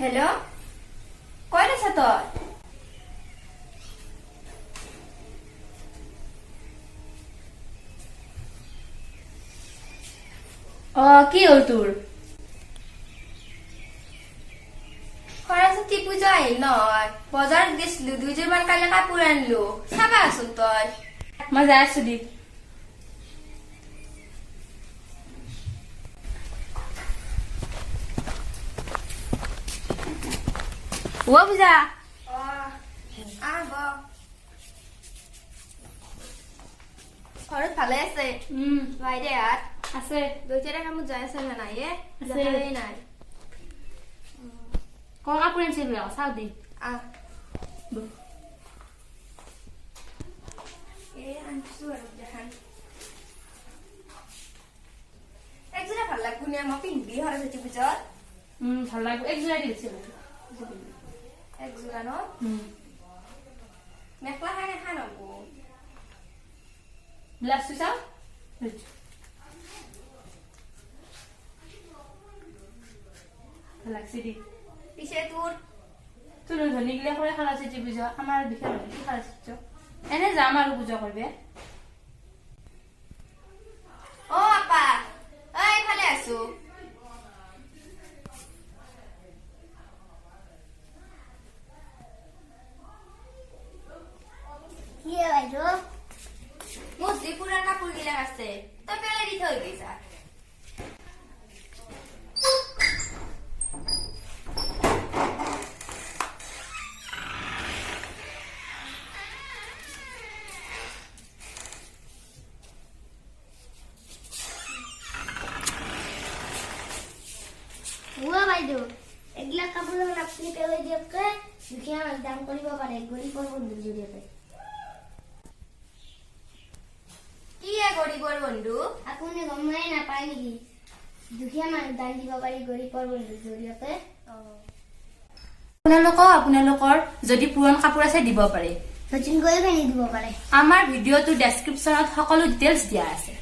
Hello' ক'ত আছ তই? কি হ'ল তোৰ? সৰস্বতী পূজা আহিল নহয়, বজাৰত গৈছিলো, 2 যোৰমান কালি কাপোৰ আনিলো, চাবা আছোন তই। মই যাই আছো দি। পূজা ঘৰত ভালে আছে? বাইদে হাত আছে। দুইটাৰে কামত যাই আছে নে নাই? আছে। নাই কাপোৰ আনিছিল চাও দি। আনছো আৰু দেখান একযোৰা ভাল লাগব নে? মই পিন্ধবি সৰস্বতী পূজাত। ভাল লাগব। একযোৰা দিছিল একযোৰা ন? মেখলা খান এখন হব। ব্লাউজটো চাও ভাল লাগছে দি। পিছে তোৰ ধনী গিলা করে সরস্বতী পূজা, আমার বিশাল কি সরস্বতী এনে যাম আর পূজা করবে। ও আপা, এইফালে আছো। কি বাইদেউ? মোৰ যি পুৰাণ কাপোৰ গিলা আছে তই পেলাই দি থৈ গৈছা। বাইদেউ এগুলা কাপোৰ আপুনি পেলাই দিয়কে দুখীয়া দান কৰিব পাৰে গৰীবৰ বন্ধুৰ জৰিয়তে। কি গৰীবৰ বন্ধু? আপুনি গমেই নাপায় নেকি? দুখীয়া মানুহ দান দিব পাৰি গৰীবৰ বন্ধুৰ জৰিয়তে। আপোনালোকৰ যদি পুৰণ কাপোৰ আছে দিব পাৰে, নতুনকৈ কিনি দিব পাৰে। আমাৰ ভিডিঅ'টো ডেছক্ৰিপশ্যনত সকলো ডিটেইলছ দিয়া আছে।